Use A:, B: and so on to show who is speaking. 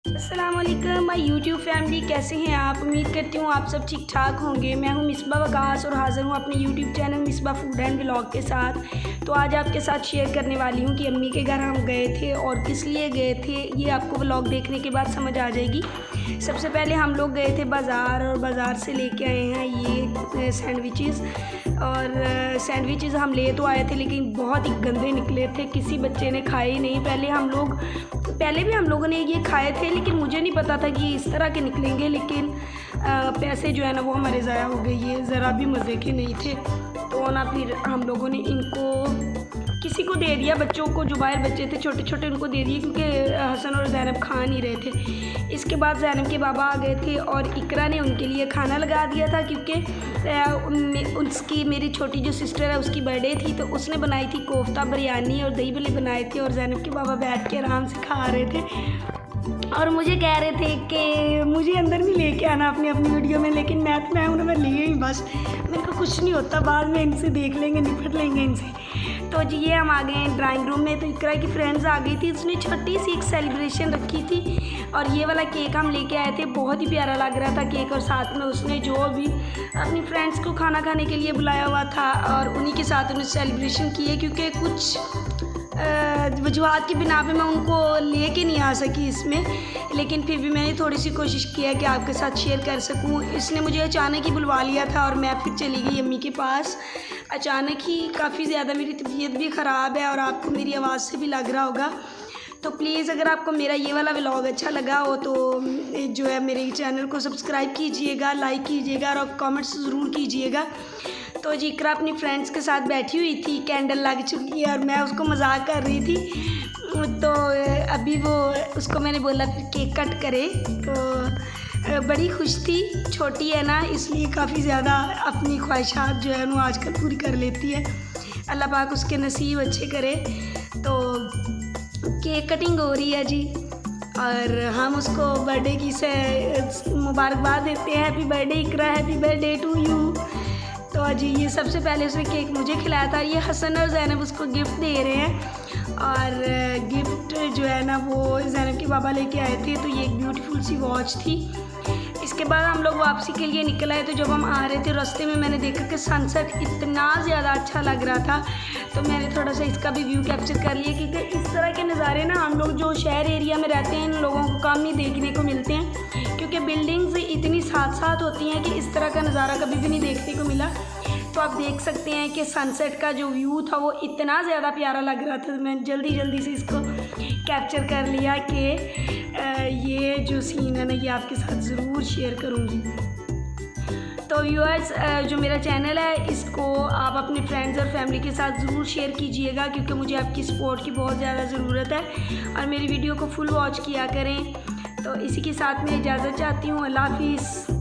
A: अस्सलामुअलैकुम my YouTube family, कैसे हैं आप। उम्मीद करती हूँ आप सब ठीक ठाक होंगे। मैं हूँ मिसबा वकास और हाज़िर हूँ अपने YouTube channel Misbah food and vlog के साथ। तो आज आपके साथ शेयर करने वाली हूँ कि अम्मी के घर हम गए थे और किस लिए गए थे, ये आपको व्लॉग देखने के बाद समझ आ जाएगी। सबसे पहले हम लोग गए थे बाज़ार और बाज़ार से लेके आए हैं ये सैंडविचेस। और सैंडविचेस हम ले तो आए थे लेकिन बहुत ही गंदे निकले थे, किसी बच्चे ने खाए ही नहीं। पहले भी हम लोगों ने ये खाए थे लेकिन मुझे नहीं पता था कि इस तरह के निकलेंगे। लेकिन पैसे जो है ना वो हमारे ज़ाया हो गए, ये ज़रा भी मज़े के नहीं थे। तो ना फिर हम लोगों ने इनको किसी को दे दिया, बच्चों को, जो बाहर बच्चे थे छोटे छोटे उनको दे दिए, क्योंकि हसन और ज़ैनब खा नहीं रहे थे। इसके बाद ज़ैनब के बाबा आ गए थे और इकरा ने उनके लिए खाना लगा दिया था, क्योंकि उसकी मेरी छोटी जो सिस्टर है उसकी बर्थडे थी, तो उसने बनाई थी कोफ्ता बिरयानी और दही भल्ले बनाए थे। और ज़ैनब के बाबा बैठ के आराम से खा रहे थे और मुझे कह रहे थे कि मुझे अंदर नहीं लेके आना अपनी वीडियो में, लेकिन मैं उन्हें मैं लिए ही बस, मेरे को कुछ नहीं होता, बाद में इनसे देख लेंगे, निपट लेंगे इनसे। तो जी ये हम आ गए हैं ड्राइंग रूम में। तो इकरा की फ्रेंड्स आ गई थी, उसने छोटी सी एक सेलिब्रेशन रखी थी और ये वाला केक हम लेके आए थे। बहुत ही प्यारा लग रहा था केक, और साथ में उसने जो भी अपनी फ्रेंड्स को खाना खाने के लिए बुलाया हुआ था और उन्हीं के साथ उन्हें सेलिब्रेशन की है, क्योंकि कुछ वजूहत की बिना पे मैं उनको लेके नहीं आ सकी इसमें, लेकिन फिर भी मैंने थोड़ी सी कोशिश किया कि आपके साथ शेयर कर सकूं। इसने मुझे अचानक ही बुलवा लिया था और मैं फिर चली गई अम्मी के पास अचानक ही। काफ़ी ज़्यादा मेरी तबीयत भी ख़राब है और आपको मेरी आवाज़ से भी लग रहा होगा। तो प्लीज़ अगर आपको मेरा ये वाला व्लॉग अच्छा लगा हो तो जो है मेरे चैनल को सब्सक्राइब कीजिएगा, लाइक कीजिएगा और कमेंट्स ज़रूर कीजिएगा। तो जी इकरा अपनी फ्रेंड्स के साथ बैठी हुई थी, कैंडल लग चुकी है और मैं उसको मजाक कर रही थी। तो अभी वो उसको मैंने बोला फिर केक कट करे, तो बड़ी खुश थी, छोटी है ना इसलिए काफ़ी ज़्यादा अपनी ख्वाहिशात जो है वो आजकल पूरी कर लेती है। अल्लाह पाक उसके नसीब अच्छे करे। तो केक कटिंग हो रही है जी और हम उसको बर्थडे की से मुबारकबाद देते हैं। Happy birthday Iqra, happy birthday to you. तो जी ये सबसे पहले उसने केक मुझे खिलाया था। ये हसन और ज़ैनब उसको गिफ्ट दे रहे हैं और गिफ्ट जो है ना वो ज़ैनब के बाबा लेके आए थे। तो ये एक ब्यूटीफुल सी वॉच थी। इसके बाद हम लोग वापसी के लिए निकल आए। तो जब हम आ रहे थे रास्ते में मैंने देखा कि सनसेट इतना ज़्यादा अच्छा लग रहा था, तो मैंने थोड़ा सा इसका भी व्यू कैप्चर कर लिया, क्योंकि इस तरह के नज़ारे ना हम लोग जो शहर एरिया में रहते हैं इन लोगों को कम ही देखने को मिलते हैं, क्योंकि बिल्डिंग्स इतनी साथ साथ होती हैं कि इस तरह का नज़ारा कभी भी नहीं देखने को मिला। तो आप देख सकते हैं कि सनसेट का जो व्यू था वो इतना ज़्यादा प्यारा लग रहा था। तो मैंने जल्दी से इसको कैप्चर कर लिया कि ये जो सीन है ना ये आपके साथ ज़रूर शेयर करूँगी। तो व्यूअर्स जो मेरा चैनल है इसको आप अपने फ्रेंड्स और फैमिली के साथ ज़रूर शेयर कीजिएगा, क्योंकि मुझे आपकी सपोर्ट की बहुत ज़्यादा ज़रूरत है और मेरी वीडियो को फुल वॉच किया करें। तो इसी के साथ मैं इजाज़त चाहती हूँ। अल्लाह हाफिज़।